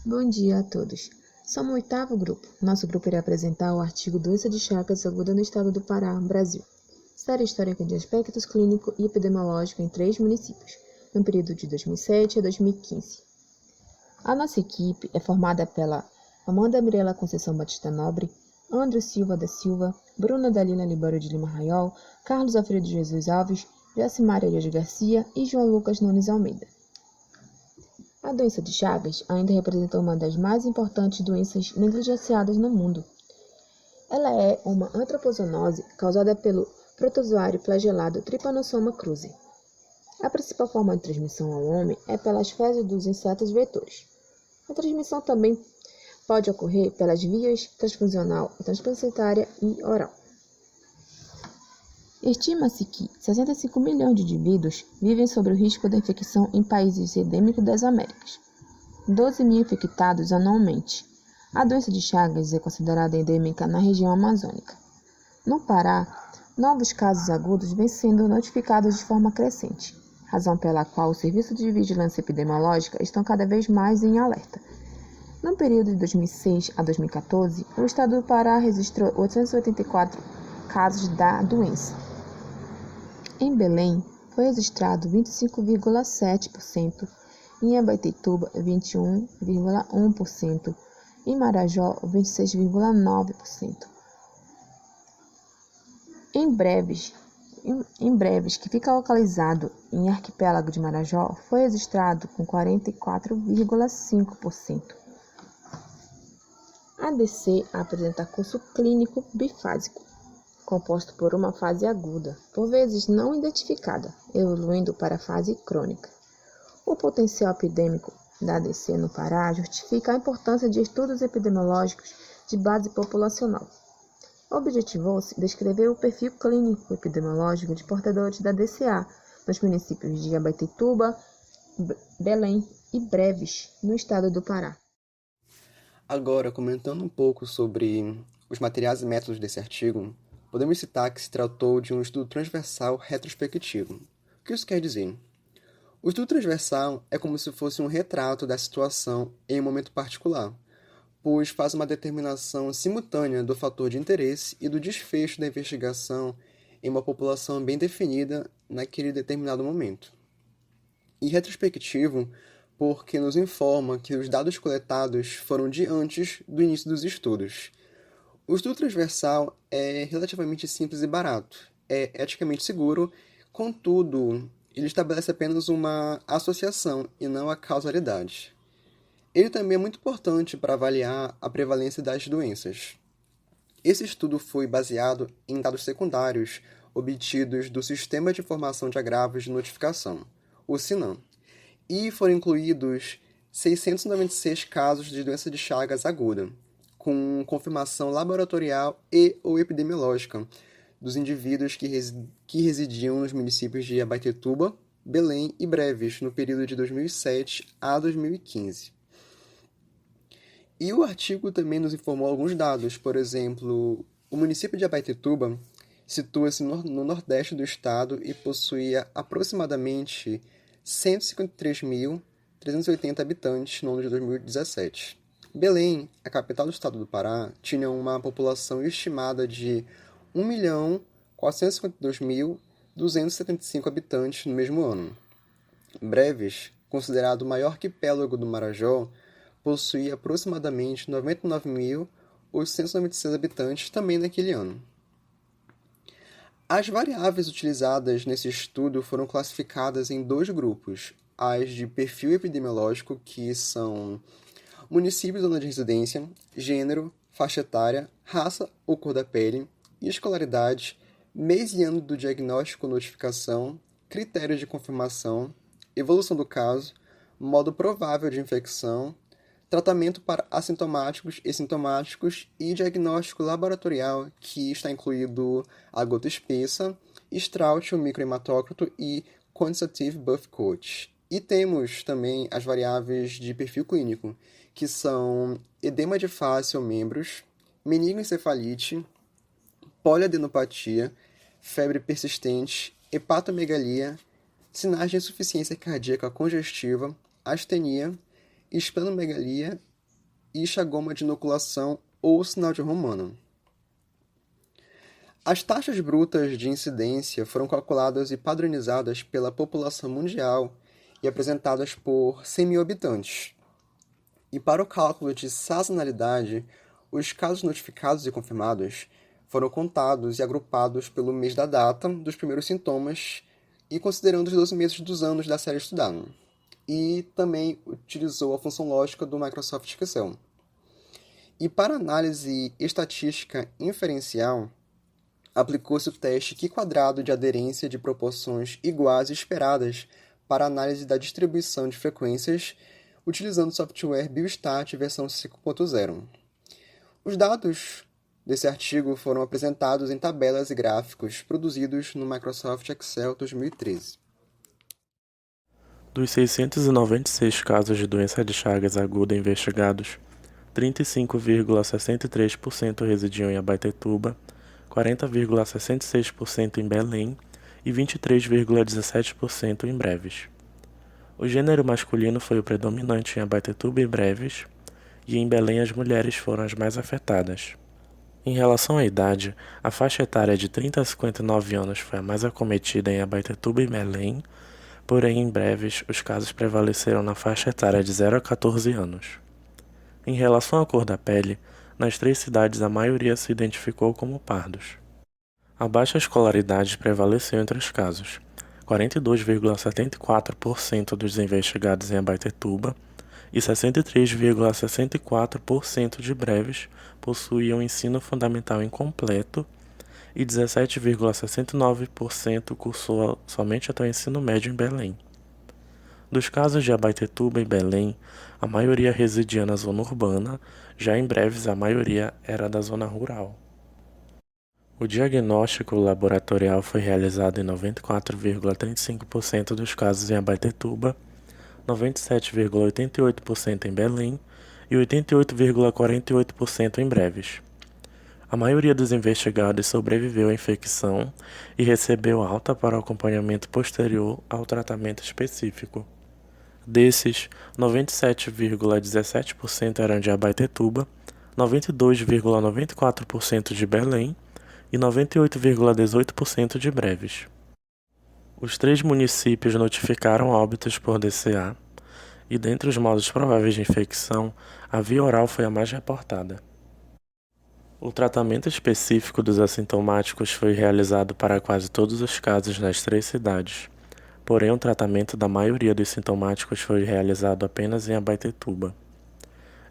Bom dia a todos. Somos o oitavo grupo. Nosso grupo irá apresentar o artigo Doença de Chagas aguda no estado do Pará, Brasil. Série histórica de aspectos clínico e epidemiológico em 3 municípios, no período de 2007 a 2015. A nossa equipe é formada pela Amanda Mirela Conceição Batista Nobre, André Silva da Silva, Bruna Dalila Libório de Lima Raiol, Carlos Alfredo Jesus Alves, Jacimária Dias Garcia e João Lucas Nunes Almeida. A doença de Chagas ainda representa uma das mais importantes doenças negligenciadas no mundo. Ela é uma antropozoonose causada pelo protozoário flagelado Trypanosoma cruzi. A principal forma de transmissão ao homem é pelas fezes dos insetos vetores. A transmissão também pode ocorrer pelas vias transfusional, transplacentária e oral. Estima-se que 65 milhões de indivíduos vivem sob o risco da infecção em países endêmicos das Américas. 12 mil infectados anualmente. A doença de Chagas é considerada endêmica na região amazônica. No Pará, novos casos agudos vêm sendo notificados de forma crescente, razão pela qual os serviços de vigilância epidemiológica estão cada vez mais em alerta. No período de 2006 a 2014, o estado do Pará registrou 884 casos da doença. Em Belém, foi registrado 25,7%, em Abaetetuba, 21,1%, em Marajó, 26,9%. Em Breves, que fica localizado em Arquipélago de Marajó, foi registrado com 44,5%. A ADC apresenta curso clínico bifásico, composto por uma fase aguda, por vezes não identificada, evoluindo para a fase crônica. O potencial epidêmico da ADC no Pará justifica a importância de estudos epidemiológicos de base populacional. Objetivou-se descrever o perfil clínico epidemiológico de portadores da DCA nos municípios de Abaetetuba, Belém e Breves, no estado do Pará. Agora, comentando um pouco sobre os materiais e métodos desse artigo, podemos citar que se tratou de um estudo transversal retrospectivo. O que isso quer dizer? O estudo transversal é como se fosse um retrato da situação em um momento particular, pois faz uma determinação simultânea do fator de interesse e do desfecho da investigação em uma população bem definida naquele determinado momento. E retrospectivo, porque nos informa que os dados coletados foram de antes do início dos estudos. O estudo transversal é relativamente simples e barato, é eticamente seguro, contudo, ele estabelece apenas uma associação e não a causalidade. Ele também é muito importante para avaliar a prevalência das doenças. Esse estudo foi baseado em dados secundários obtidos do Sistema de Informação de Agravos de Notificação, o SINAM, e foram incluídos 696 casos de doença de Chagas aguda, com confirmação laboratorial e ou epidemiológica dos indivíduos que residiam nos municípios de Abaetetuba, Belém e Breves, no período de 2007 a 2015. E o artigo também nos informou alguns dados, por exemplo, o município de Abaetetuba situa-se no nordeste do estado e possuía aproximadamente 153.380 habitantes no ano de 2017. Belém, a capital do estado do Pará, tinha uma população estimada de 1.452.275 habitantes no mesmo ano. Breves, considerado o maior arquipélago do Marajó, possuía aproximadamente 99.896 habitantes também naquele ano. As variáveis utilizadas nesse estudo foram classificadas em 2 grupos, as de perfil epidemiológico, que são município e zona de residência, gênero, faixa etária, raça ou cor da pele, escolaridade, mês e ano do diagnóstico ou notificação, critérios de confirmação, evolução do caso, modo provável de infecção, tratamento para assintomáticos e sintomáticos e diagnóstico laboratorial, que está incluído a gota espessa, Strout, o microhematócrito e Quantitative Buff Coat. E temos também as variáveis de perfil clínico, que são edema de face ou membros, meningoencefalite, poliadenopatia, febre persistente, hepatomegalia, sinais de insuficiência cardíaca congestiva, astenia, esplenomegalia e Chagoma de inoculação ou sinal de romano. As taxas brutas de incidência foram calculadas e padronizadas pela população mundial e apresentadas por 100 mil habitantes. E para o cálculo de sazonalidade, os casos notificados e confirmados foram contados e agrupados pelo mês da data dos primeiros sintomas e considerando os 12 meses dos anos da série estudada. E também utilizou a função lógica do Microsoft Excel. E para análise estatística inferencial, aplicou-se o teste Q² de aderência de proporções iguais e esperadas para análise da distribuição de frequências, utilizando o software Biostat versão 5.0. Os dados desse artigo foram apresentados em tabelas e gráficos produzidos no Microsoft Excel 2013. Dos 696 casos de doença de Chagas aguda investigados, 35,63% residiam em Abaetetuba, 40,66% em Belém e 23,17% em Breves. O gênero masculino foi o predominante em Abaetetuba e Breves, e em Belém as mulheres foram as mais afetadas. Em relação à idade, a faixa etária de 30 a 59 anos foi a mais acometida em Abaetetuba e Belém, porém em Breves os casos prevaleceram na faixa etária de 0 a 14 anos. Em relação à cor da pele, nas 3 cidades a maioria se identificou como pardos. A baixa escolaridade prevaleceu entre os casos. 42,74% dos investigados em Abaetetuba e 63,64% de Breves possuíam ensino fundamental incompleto e 17,69% cursou somente até o ensino médio em Belém. Dos casos de Abaetetuba e Belém, a maioria residia na zona urbana, já em Breves a maioria era da zona rural. O diagnóstico laboratorial foi realizado em 94,35% dos casos em Abaetetuba, 97,88% em Belém e 88,48% em Breves. A maioria dos investigados sobreviveu à infecção e recebeu alta para o acompanhamento posterior ao tratamento específico. Desses, 97,17% eram de Abaetetuba, 92,94% de Belém e 98,18% de Breves. Os 3 municípios notificaram óbitos por DCA, e dentre os modos prováveis de infecção, a via oral foi a mais reportada. O tratamento específico dos assintomáticos foi realizado para quase todos os casos nas 3 cidades, porém o tratamento da maioria dos sintomáticos foi realizado apenas em Abaetetuba.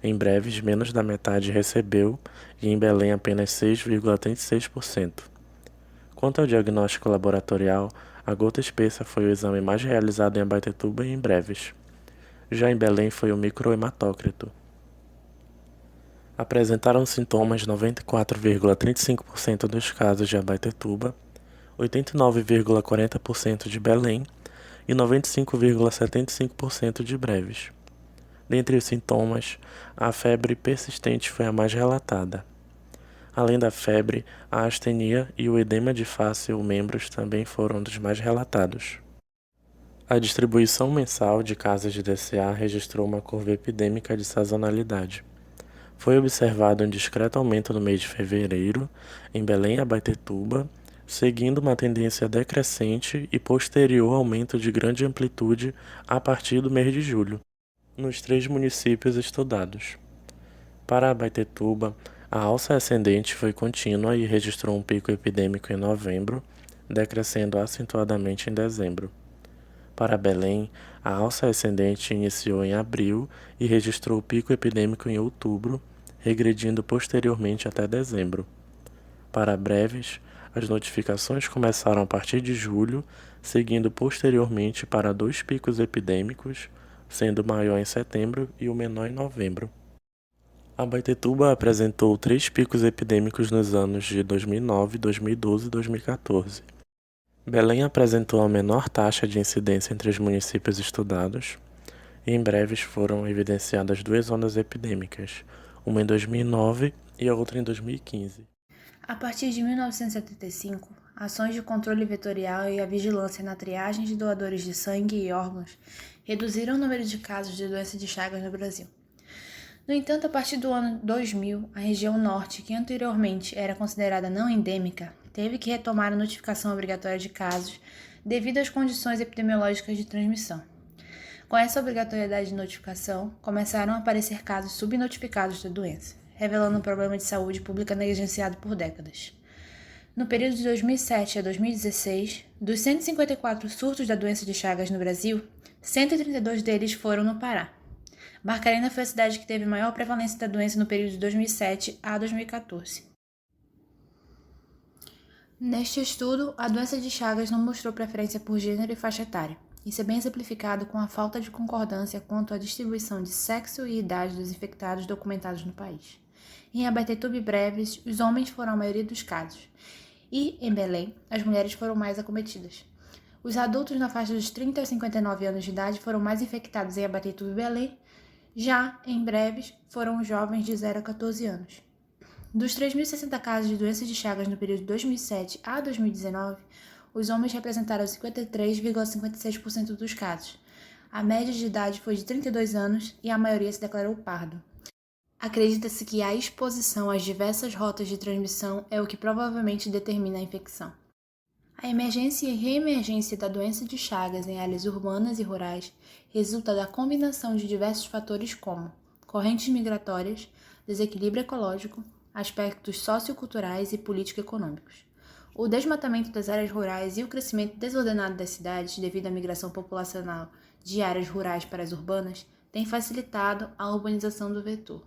Em Breves, menos da metade recebeu e em Belém apenas 6,36%. Quanto ao diagnóstico laboratorial, a gota espessa foi o exame mais realizado em Abaetetuba e em Breves. Já em Belém foi o microhematócrito. Apresentaram sintomas 94,35% dos casos de Abaetetuba, 89,40% de Belém e 95,75% de Breves. Dentre os sintomas, a febre persistente foi a mais relatada. Além da febre, a astenia e o edema de face ou membros também foram dos mais relatados. A distribuição mensal de casos de DCA registrou uma curva epidêmica de sazonalidade. Foi observado um discreto aumento no mês de fevereiro, em Belém e Abaetetuba, seguindo uma tendência decrescente e posterior aumento de grande amplitude a partir do mês de julho, nos 3 municípios estudados. Para Abaetetuba, a alça ascendente foi contínua e registrou um pico epidêmico em novembro, decrescendo acentuadamente em dezembro. Para Belém, a alça ascendente iniciou em abril e registrou o pico epidêmico em outubro, regredindo posteriormente até dezembro. Para Breves, as notificações começaram a partir de julho, seguindo posteriormente para 2 picos epidêmicos, sendo o maior em setembro e o menor em novembro. Abaetetuba apresentou 3 picos epidêmicos nos anos de 2009, 2012 e 2014. Belém apresentou a menor taxa de incidência entre os municípios estudados, e em Breves foram evidenciadas 2 ondas epidêmicas, uma em 2009 e a outra em 2015. A partir de 1975, ações de controle vetorial e a vigilância na triagem de doadores de sangue e órgãos reduziram o número de casos de doença de Chagas no Brasil. No entanto, a partir do ano 2000, a região norte, que anteriormente era considerada não endêmica, teve que retomar a notificação obrigatória de casos devido às condições epidemiológicas de transmissão. Com essa obrigatoriedade de notificação, começaram a aparecer casos subnotificados da doença, revelando um problema de saúde pública negligenciado por décadas. No período de 2007 a 2016, dos 154 surtos da doença de Chagas no Brasil, 132 deles foram no Pará. Barcarena foi a cidade que teve maior prevalência da doença no período de 2007 a 2014. Neste estudo, a doença de Chagas não mostrou preferência por gênero e faixa etária. Isso é bem exemplificado com a falta de concordância quanto à distribuição de sexo e idade dos infectados documentados no país. Em Abaetetuba e Breves, os homens foram a maioria dos casos, e, em Belém, as mulheres foram mais acometidas. Os adultos na faixa dos 30 a 59 anos de idade foram mais infectados em Abaetetuba e Belém, já em Breves foram os jovens de 0 a 14 anos. Dos 3.060 casos de doença de Chagas no período de 2007 a 2019, os homens representaram 53,56% dos casos. A média de idade foi de 32 anos e a maioria se declarou pardo. Acredita-se que a exposição às diversas rotas de transmissão é o que provavelmente determina a infecção. A emergência e reemergência da doença de Chagas em áreas urbanas e rurais resulta da combinação de diversos fatores como correntes migratórias, desequilíbrio ecológico, aspectos socioculturais e político-econômicos. O desmatamento das áreas rurais e o crescimento desordenado das cidades devido à migração populacional de áreas rurais para as urbanas têm facilitado a urbanização do vetor.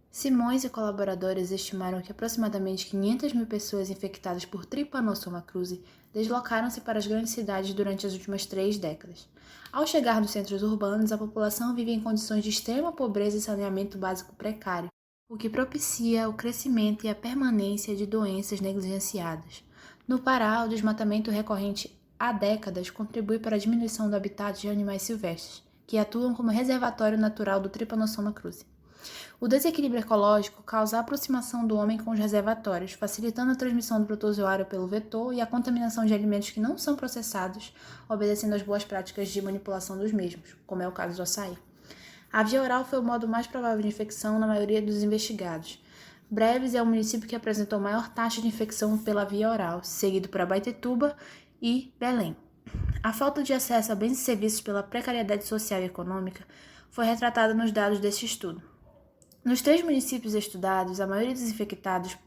Simões e colaboradores estimaram que aproximadamente 500 mil pessoas infectadas por Trypanosoma cruzi deslocaram-se para as grandes cidades durante as últimas 3 décadas. Ao chegar nos centros urbanos, a população vive em condições de extrema pobreza e saneamento básico precário, o que propicia o crescimento e a permanência de doenças negligenciadas. No Pará, o desmatamento recorrente há décadas contribui para a diminuição do habitat de animais silvestres, que atuam como reservatório natural do Trypanosoma cruzi. O desequilíbrio ecológico causa a aproximação do homem com os reservatórios, facilitando a transmissão do protozoário pelo vetor e a contaminação de alimentos que não são processados, obedecendo às boas práticas de manipulação dos mesmos, como é o caso do açaí. A via oral foi o modo mais provável de infecção na maioria dos investigados. Breves é o município que apresentou maior taxa de infecção pela via oral, seguido por Abaetetuba e Belém. A falta de acesso a bens e serviços pela precariedade social e econômica foi retratada nos dados deste estudo. Nos 3 municípios estudados, a maioria dos infectados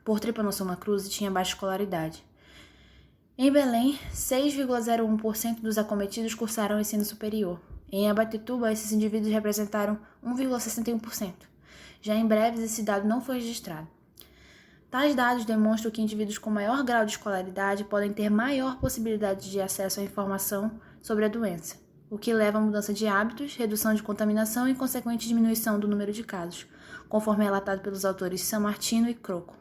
por Trypanosoma cruzi tinha baixa escolaridade. Em Belém, 6,01% dos acometidos cursaram ensino superior. Em Abaetetuba, esses indivíduos representaram 1,61%. Já em Breves, esse dado não foi registrado. Tais dados demonstram que indivíduos com maior grau de escolaridade podem ter maior possibilidade de acesso à informação sobre a doença, o que leva a mudança de hábitos, redução de contaminação e consequente diminuição do número de casos, conforme relatado pelos autores Sammartino e Croco.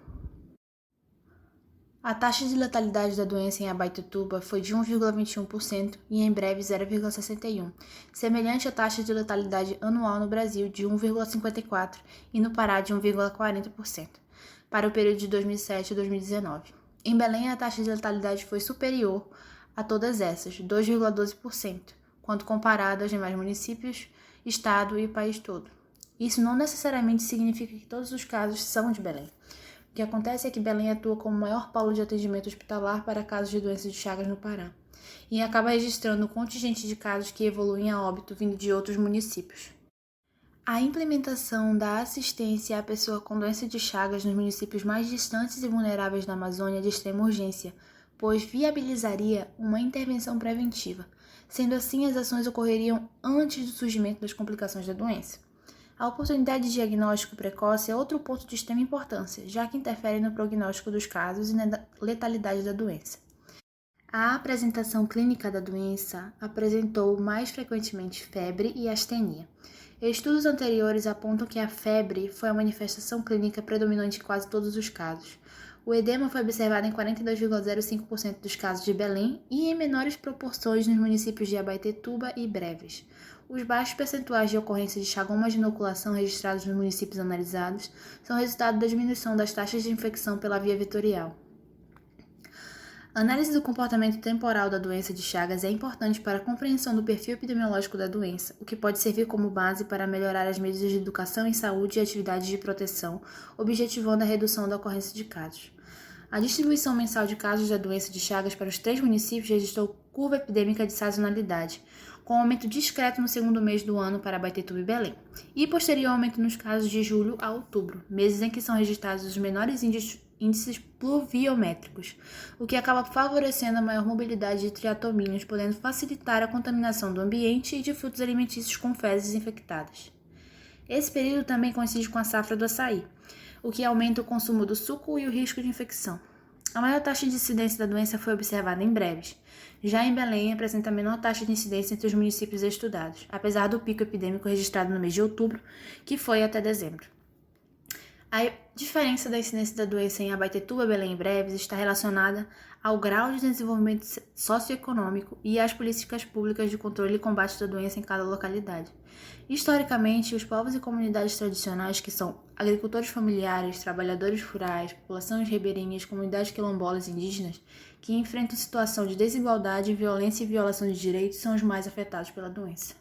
A taxa de letalidade da doença em Abaetetuba foi de 1,21% e em Breves 0,61%, semelhante à taxa de letalidade anual no Brasil de 1,54% e no Pará de 1,40%, para o período de 2007 a 2019. Em Belém, a taxa de letalidade foi superior a todas essas, 2,12%, quando comparado aos demais municípios, estado e país todo. Isso não necessariamente significa que todos os casos são de Belém. O que acontece é que Belém atua como o maior polo de atendimento hospitalar para casos de doenças de Chagas no Pará, e acaba registrando um contingente de casos que evoluem a óbito vindo de outros municípios. A implementação da assistência à pessoa com doença de Chagas nos municípios mais distantes e vulneráveis da Amazônia é de extrema urgência, pois viabilizaria uma intervenção preventiva. Sendo assim, as ações ocorreriam antes do surgimento das complicações da doença. A oportunidade de diagnóstico precoce é outro ponto de extrema importância, já que interfere no prognóstico dos casos e na letalidade da doença. A apresentação clínica da doença apresentou mais frequentemente febre e astenia. Estudos anteriores apontam que a febre foi a manifestação clínica predominante em quase todos os casos. O edema foi observado em 42,05% dos casos de Belém e em menores proporções nos municípios de Abaetetuba e Breves. Os baixos percentuais de ocorrência de chagomas de inoculação registrados nos municípios analisados são resultado da diminuição das taxas de infecção pela via vetorial. A análise do comportamento temporal da doença de Chagas é importante para a compreensão do perfil epidemiológico da doença, o que pode servir como base para melhorar as medidas de educação em saúde e atividades de proteção, objetivando a redução da ocorrência de casos. A distribuição mensal de casos da doença de Chagas para os 3 municípios registrou curva epidêmica de sazonalidade, com aumento discreto no segundo mês do ano para Abaetetuba e Belém, e posterior aumento nos casos de julho a outubro, meses em que são registrados os menores índices pluviométricos, o que acaba favorecendo a maior mobilidade de triatomíneos, podendo facilitar a contaminação do ambiente e de frutos alimentícios com fezes infectadas. Esse período também coincide com a safra do açaí, o que aumenta o consumo do suco e o risco de infecção. A maior taxa de incidência da doença foi observada em Breves. Já em Belém, apresenta a menor taxa de incidência entre os municípios estudados, apesar do pico epidêmico registrado no mês de outubro, que foi até dezembro. A diferença da incidência da doença em Abaetetuba, Belém e Breves está relacionada ao grau de desenvolvimento socioeconômico e às políticas públicas de controle e combate da doença em cada localidade. Historicamente, os povos e comunidades tradicionais, que são agricultores familiares, trabalhadores rurais, populações ribeirinhas, comunidades quilombolas e indígenas, que enfrentam situação de desigualdade, violência e violação de direitos, são os mais afetados pela doença.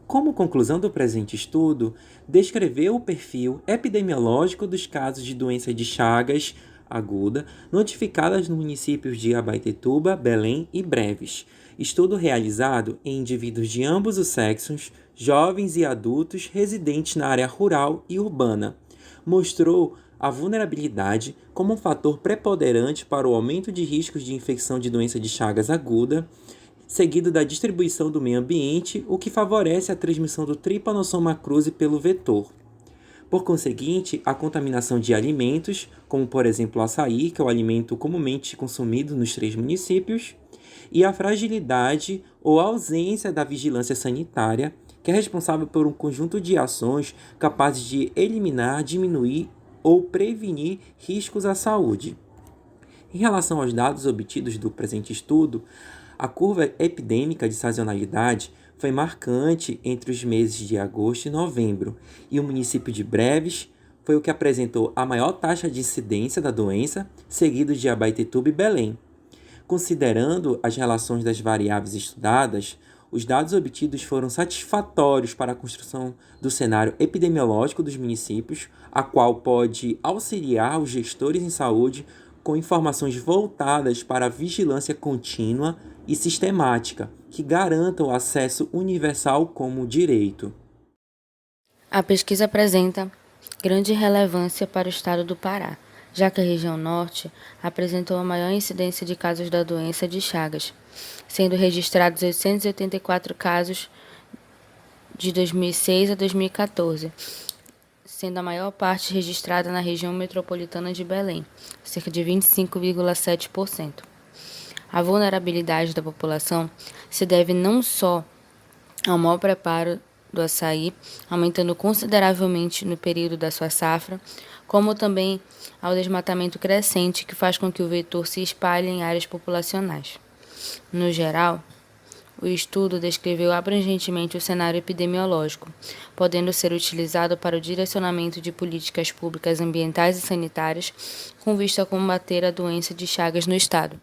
Como conclusão do presente estudo, descreveu o perfil epidemiológico dos casos de doença de Chagas aguda notificadas nos municípios de Abaetetuba, Belém e Breves. Estudo realizado em indivíduos de ambos os sexos, jovens e adultos residentes na área rural e urbana. Mostrou a vulnerabilidade como um fator preponderante para o aumento de riscos de infecção de doença de Chagas aguda, seguido da distribuição do meio ambiente, o que favorece a transmissão do Trypanosoma cruzi pelo vetor. Por conseguinte, a contaminação de alimentos, como por exemplo o açaí, que é o alimento comumente consumido nos 3 municípios, e a fragilidade ou ausência da vigilância sanitária, que é responsável por um conjunto de ações capazes de eliminar, diminuir ou prevenir riscos à saúde. Em relação aos dados obtidos do presente estudo, a curva epidêmica de sazonalidade foi marcante entre os meses de agosto e novembro, e o município de Breves foi o que apresentou a maior taxa de incidência da doença, seguido de Abaetetuba e Belém. Considerando as relações das variáveis estudadas, os dados obtidos foram satisfatórios para a construção do cenário epidemiológico dos municípios, a qual pode auxiliar os gestores em saúde com informações voltadas para a vigilância contínua e sistemática, que garantam o acesso universal como direito. A pesquisa apresenta grande relevância para o estado do Pará, já que a região norte apresentou a maior incidência de casos da doença de Chagas, sendo registrados 884 casos de 2006 a 2014, sendo a maior parte registrada na região metropolitana de Belém, cerca de 25,7%. A vulnerabilidade da população se deve não só ao mau preparo do açaí, aumentando consideravelmente no período da sua safra, como também ao desmatamento crescente que faz com que o vetor se espalhe em áreas populacionais. No geral, o estudo descreveu abrangentemente o cenário epidemiológico, podendo ser utilizado para o direcionamento de políticas públicas ambientais e sanitárias com vista a combater a doença de Chagas no estado.